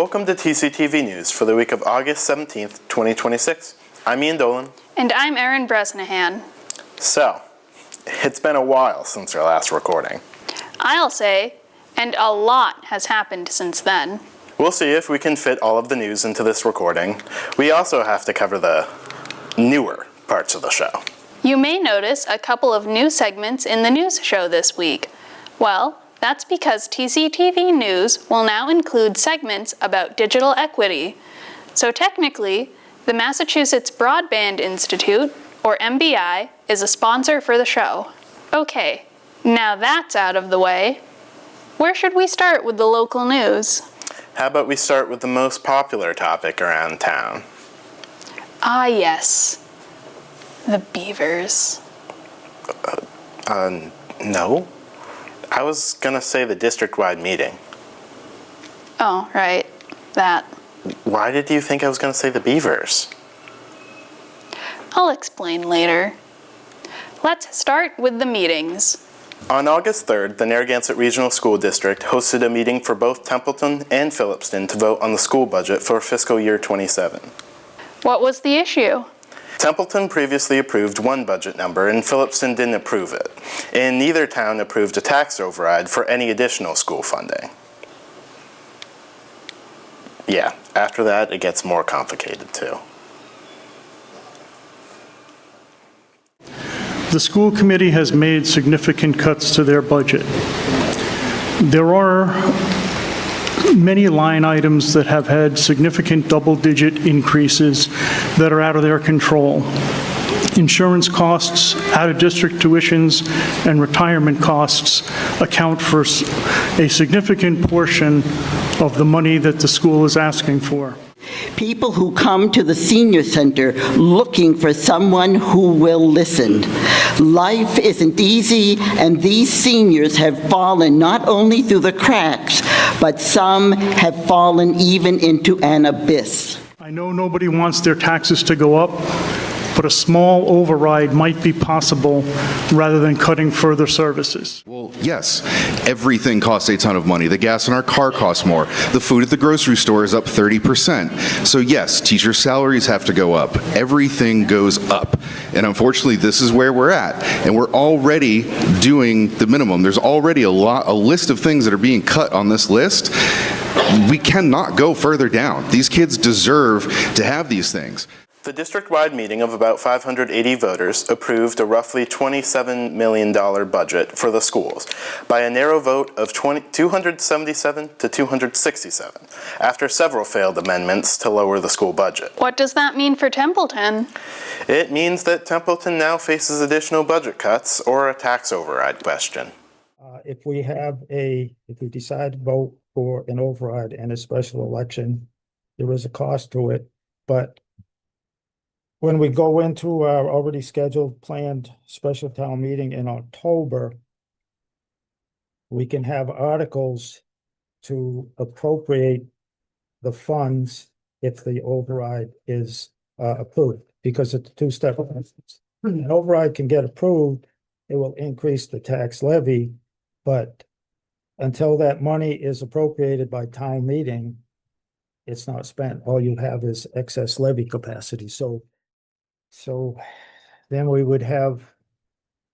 Welcome to TCTV News for the week of August 17th, 2026. I'm Ian Dolan. And I'm Erin Bresnahan. So, it's been a while since our last recording. I'll say, and a lot has happened since then. We'll see if we can fit all of the news into this recording. We also have to cover the newer parts of the show. You may notice a couple of new segments in the news show this week. Well, that's because TCTV News will now include segments about digital equity. So technically, the Massachusetts Broadband Institute, or MBI, is a sponsor for the show. Okay, now that's out of the way. Where should we start with the local news? How about we start with the most popular topic around town? Ah yes, the beavers. No. I was gonna say the district-wide meeting. Oh, right, that. Why did you think I was gonna say the beavers? I'll explain later. Let's start with the meetings. On August 3rd, the Narragansett Regional School District hosted a meeting for both Templeton and Phillipston to vote on the school budget for fiscal year 27. What was the issue? Templeton previously approved one budget number and Phillipston didn't approve it, and neither town approved a tax override for any additional school funding. Yeah, after that it gets more complicated too. The school committee has made significant cuts to their budget. There are many line items that have had significant double-digit increases that are out of their control. Insurance costs, out-of-district tuitions, and retirement costs account for a significant portion of the money that the school is asking for. People who come to the senior center looking for someone who will listen. Life isn't easy, and these seniors have fallen not only through the cracks, but some have fallen even into an abyss. I know nobody wants their taxes to go up, but a small override might be possible rather than cutting further services. Well, yes, everything costs a ton of money. The gas in our car costs more. The food at the grocery store is up 30%. So yes, teacher salaries have to go up. Everything goes up. And unfortunately, this is where we're at. And we're already doing the minimum. There's already a list of things that are being cut on this list. We cannot go further down. These kids deserve to have these things. The district-wide meeting of about 580 voters approved a roughly $27 million budget for the schools by a narrow vote of 277 to 267 after several failed amendments to lower the school budget. What does that mean for Templeton? It means that Templeton now faces additional budget cuts or a tax override question. If we decide to vote for an override and a special election, there is a cost to it, but when we go into our already scheduled planned special town meeting in October, we can have articles to appropriate the funds if the override is approved, because it's a two-step process. An override can get approved, it will increase the tax levy, but until that money is appropriated by town meeting, it's not spent. All you have is excess levy capacity. So then we would have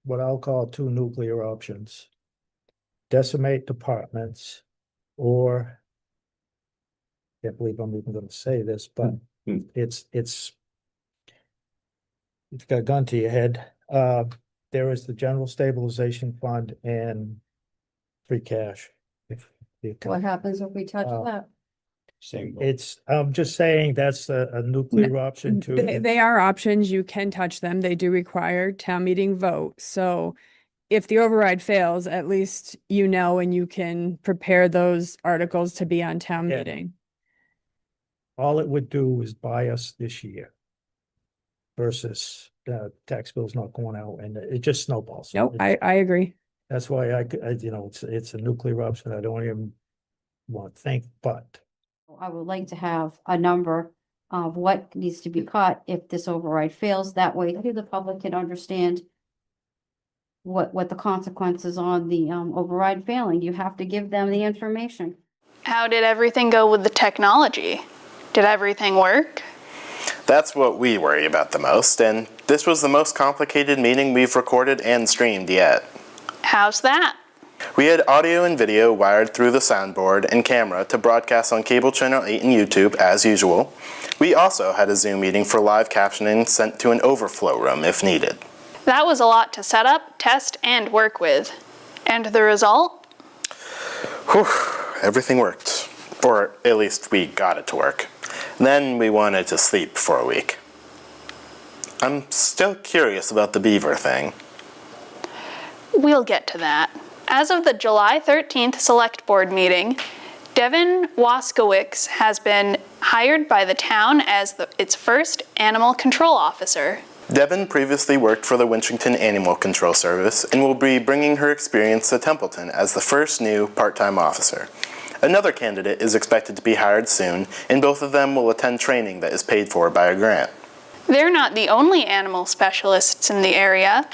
what I'll call two nuclear options. Decimate departments, or I can't believe I'm even going to say this, but it's got a gun to your head. There is the general stabilization fund and free cash. What happens if we touch that? I'm just saying that's a nuclear option too. They are options. You can touch them. They do require town meeting vote. So if the override fails, at least you know, and you can prepare those articles to be on town meeting. All it would do is buy us this year versus tax bills not going out, and it just snowballs. Nope, I agree. That's why it's a nuclear option. I don't even want to think, but I would like to have a number of what needs to be cut if this override fails. That way, the public can understand what the consequences on the override failing. You have to give them the information. How did everything go with the technology? Did everything work? That's what we worry about the most, and this was the most complicated meeting we've recorded and streamed yet. How's that? We had audio and video wired through the soundboard and camera to broadcast on Cable Channel 8 and YouTube as usual. We also had a Zoom meeting for live captioning sent to an overflow room if needed. That was a lot to set up, test, and work with. And the result? Whew, everything worked. Or at least we got it to work. Then we wanted to sleep for a week. I'm still curious about the beaver thing. We'll get to that. As of the July 13th Select Board meeting, Devin Waskowicz has been hired by the town as its first animal control officer. Devin previously worked for the Winchington Animal Control Service and will be bringing her experience to Templeton as the first new part-time officer. Another candidate is expected to be hired soon, and both of them will attend training that is paid for by a grant. They're not the only animal specialists in the area.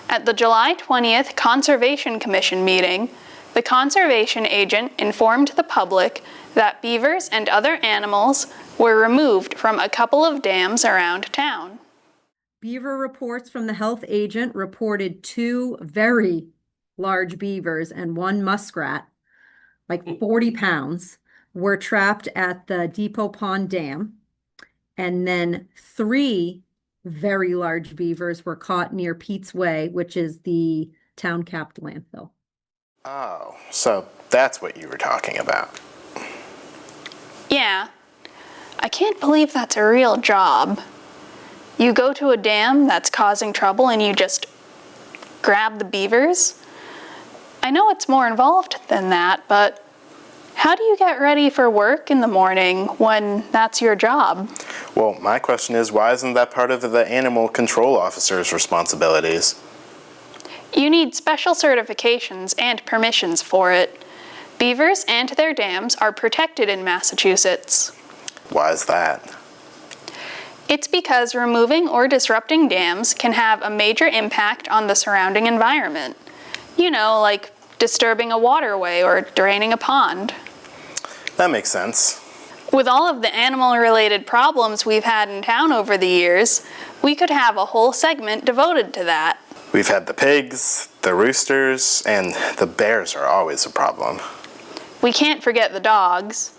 At the July 20th Conservation Commission meeting, the conservation agent informed the public that beavers and other animals were removed from a couple of dams around town. Beaver reports from the health agent reported 2 very large beavers and 1 muskrat, like 40 pounds, were trapped at the Depot Pond Dam. And then 3 very large beavers were caught near Pete's Way, which is the town-capped landfill. Oh, so that's what you were talking about. Yeah, I can't believe that's a real job. You go to a dam that's causing trouble and you just grab the beavers? I know it's more involved than that, but how do you get ready for work in the morning when that's your job? Well, my question is, why isn't that part of the animal control officer's responsibilities? You need special certifications and permissions for it. Beavers and their dams are protected in Massachusetts. Why is that? It's because removing or disrupting dams can have a major impact on the surrounding environment. You know, like disturbing a waterway or draining a pond. That makes sense. With all of the animal-related problems we've had in town over the years, we could have a whole segment devoted to that. We've had the pigs, the roosters, and the bears are always a problem. We can't forget the dogs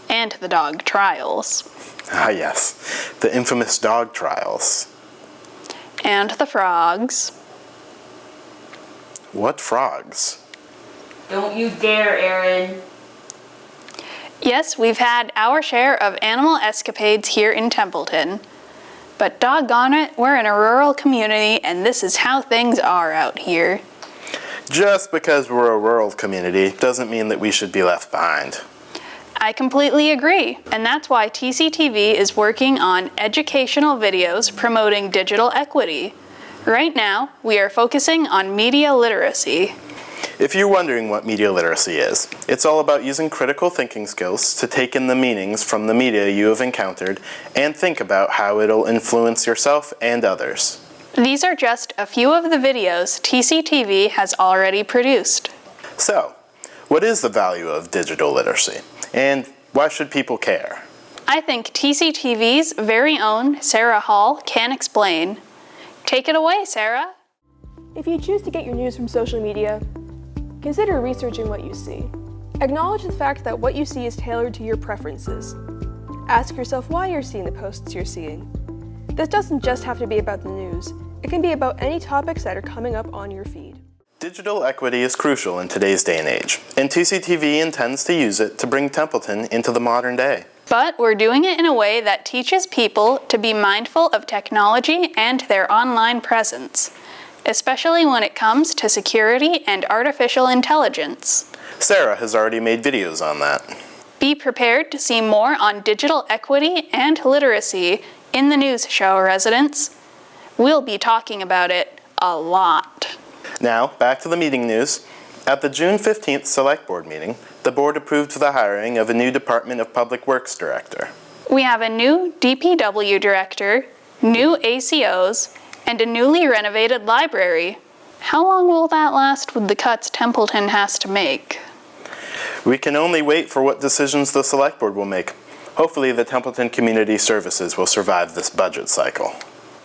and the dog trials. Ah yes, the infamous dog trials. And the frogs. What frogs? Don't you dare, Aaron. Yes, we've had our share of animal escapades here in Templeton. But doggone it, we're in a rural community and this is how things are out here. Just because we're a rural community doesn't mean that we should be left behind. I completely agree, and that's why TCTV is working on educational videos promoting digital equity. Right now, we are focusing on media literacy. If you're wondering what media literacy is, it's all about using critical thinking skills to take in the meanings from the media you have encountered and think about how it'll influence yourself and others. These are just a few of the videos TCTV has already produced. So, what is the value of digital literacy? And why should people care? I think TCTV's very own Sarah Hall can explain. Take it away, Sarah. If you choose to get your news from social media, consider researching what you see. Acknowledge the fact that what you see is tailored to your preferences. Ask yourself why you're seeing the posts you're seeing. This doesn't just have to be about the news. It can be about any topics that are coming up on your feed. Digital equity is crucial in today's day and age, and TCTV intends to use it to bring Templeton into the modern day. But we're doing it in a way that teaches people to be mindful of technology and their online presence, especially when it comes to security and artificial intelligence. Sarah has already made videos on that. Be prepared to see more on digital equity and literacy in the news show, residents. We'll be talking about it a lot. Now, back to the meeting news. At the June 15th Select Board meeting, the board approved the hiring of a new Department of Public Works director. We have a new DPW director, new ACOs, and a newly renovated library. How long will that last with the cuts Templeton has to make? We can only wait for what decisions the Select Board will make. Hopefully, the Templeton Community Services will survive this budget cycle.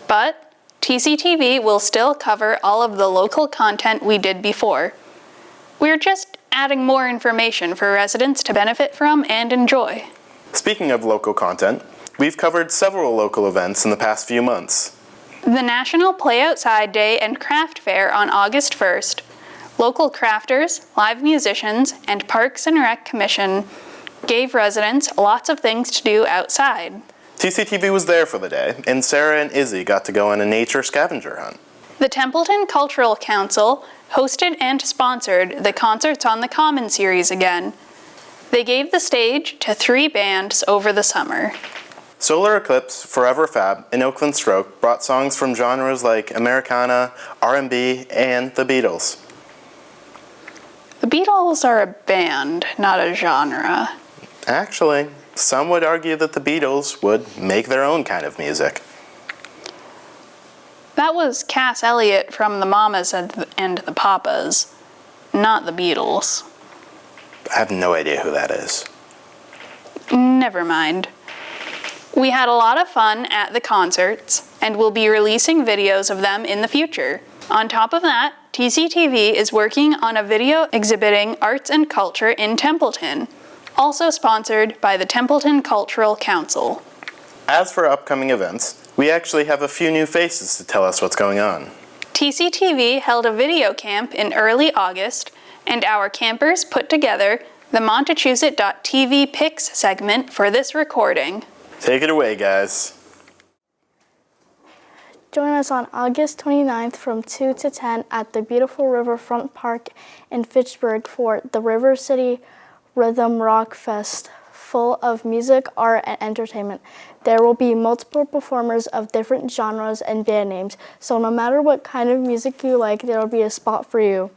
But TCTV will still cover all of the local content we did before. We're just adding more information for residents to benefit from and enjoy. Speaking of local content, we've covered several local events in the past few months. The National Play Outside Day and Craft Fair on August 1st, local crafters, live musicians, and Parks and Rec Commission gave residents lots of things to do outside. TCTV was there for the day, and Sarah and Izzy got to go on a nature scavenger hunt. The Templeton Cultural Council hosted and sponsored the Concerts on the Common series again. They gave the stage to 3 bands over the summer. Solar Eclipse, Forever Fab, and Oakland Stroke brought songs from genres like Americana, R&B, and the Beatles. The Beatles are a band, not a genre. Actually, some would argue that the Beatles would make their own kind of music. That was Cass Elliot from the Mamas and the Papas, not the Beatles. I have no idea who that is. Never mind. We had a lot of fun at the concerts, and we'll be releasing videos of them in the future. On top of that, TCTV is working on a video exhibiting arts and culture in Templeton, also sponsored by the Templeton Cultural Council. As for upcoming events, we actually have a few new faces to tell us what's going on. TCTV held a video camp in early August, and our campers put together the Montechusett.tv Pics segment for this recording. Take it away, guys. Join us on August 29th from 2 to 10 at the beautiful Riverfront Park in Fitchburg for the River City Rhythm Rock Fest, full of music, art, and entertainment. There will be multiple performers of different genres and band names, so no matter what kind of music you like, there will be a spot for you.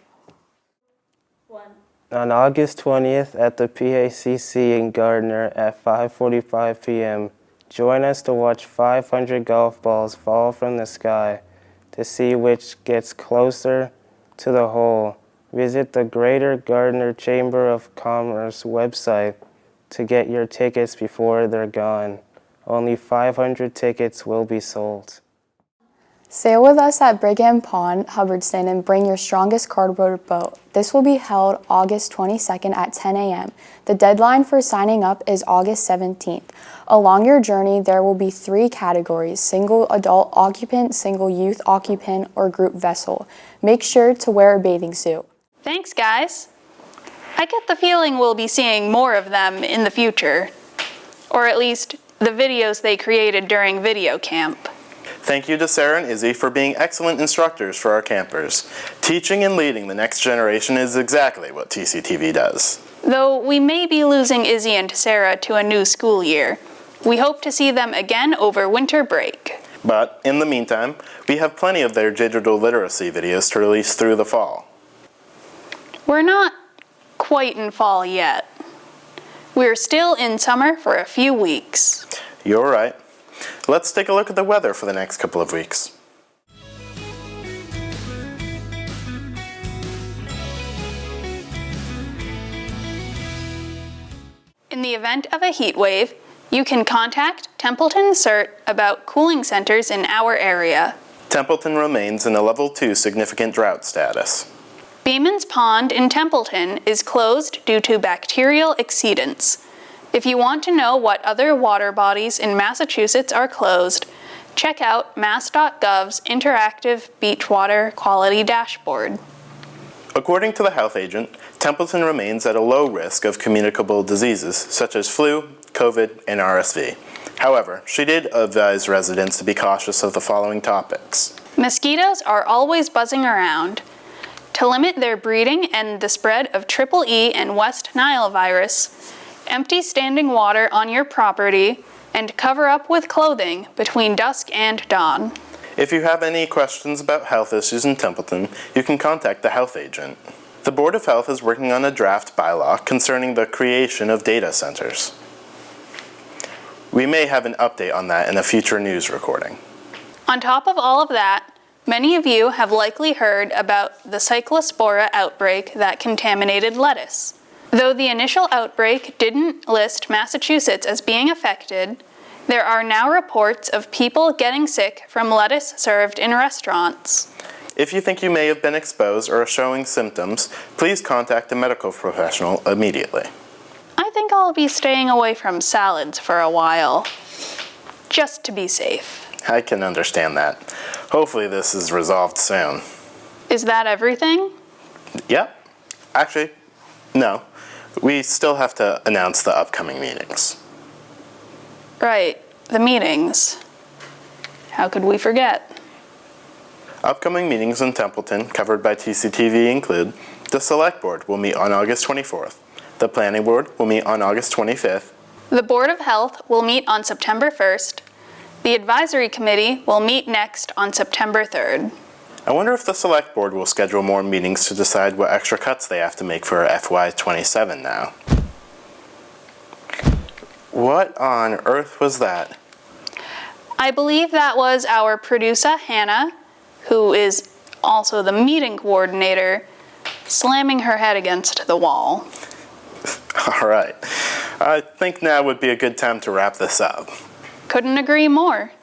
On August 20th at the PACC in Gardner at 5:45 p.m., join us to watch 500 golf balls fall from the sky to see which gets closer to the hole. Visit the Greater Gardner Chamber of Commerce website to get your tickets before they're gone. Only 500 tickets will be sold. Sail with us at Brigham Pond, Hubbardston, and bring your strongest cardboard boat. This will be held August 22nd at 10 a.m. The deadline for signing up is August 17th. Along your journey, there will be 3 categories: single adult occupant, single youth occupant, or group vessel. Make sure to wear a bathing suit. Thanks, guys. I get the feeling we'll be seeing more of them in the future, or at least the videos they created during video camp. Thank you to Sarah and Izzy for being excellent instructors for our campers. Teaching and leading the next generation is exactly what TCTV does. Though we may be losing Izzy and Sarah to a new school year, we hope to see them again over winter break. But in the meantime, we have plenty of their digital literacy videos to release through the fall. We're not quite in fall yet. We're still in summer for a few weeks. You're right. Let's take a look at the weather for the next couple of weeks. In the event of a heat wave, you can contact Templeton CERT about cooling centers in our area. Templeton remains in a level 2 significant drought status. Beeman's Pond in Templeton is closed due to bacterial exceedance. If you want to know what other water bodies in Massachusetts are closed, check out mass.gov's interactive beachwater quality dashboard. According to the health agent, Templeton remains at a low risk of communicable diseases such as flu, COVID, and RSV. However, she did advise residents to be cautious of the following topics. Mosquitoes are always buzzing around. To limit their breeding and the spread of Triple E and West Nile virus, empty standing water on your property and cover up with clothing between dusk and dawn. If you have any questions about health issues in Templeton, you can contact the health agent. The Board of Health is working on a draft bylaw concerning the creation of data centers. We may have an update on that in a future news recording. On top of all of that, many of you have likely heard about the Cyclospora outbreak that contaminated lettuce. Though the initial outbreak didn't list Massachusetts as being affected, there are now reports of people getting sick from lettuce served in restaurants. If you think you may have been exposed or are showing symptoms, please contact a medical professional immediately. I think I'll be staying away from salads for a while, just to be safe. I can understand that. Hopefully this is resolved soon. Is that everything? Yep. Actually, no. We still have to announce the upcoming meetings. Right, the meetings. How could we forget? Upcoming meetings in Templeton covered by TCTV include the Select Board will meet on August 24th. The Planning Board will meet on August 25th. The Board of Health will meet on September 1st. The Advisory Committee will meet next on September 3rd. I wonder if the Select Board will schedule more meetings to decide what extra cuts they have to make for FY27 now. What on earth was that? I believe that was our producer, Hannah, who is also the meeting coordinator, slamming her head against the wall. All right. I think now would be a good time to wrap this up. Couldn't agree more.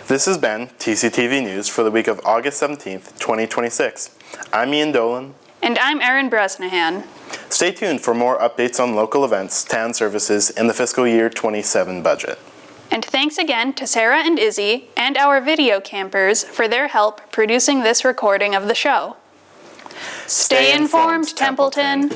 This has been TCTV News for the week of August 17th, 2026. I'm Ian Dolan. And I'm Erin Bresnahan. Stay tuned for more updates on local events, town services, and the fiscal year 27 budget. And thanks again to Sarah and Izzy and our video campers for their help producing this recording of the show. Stay informed, Templeton.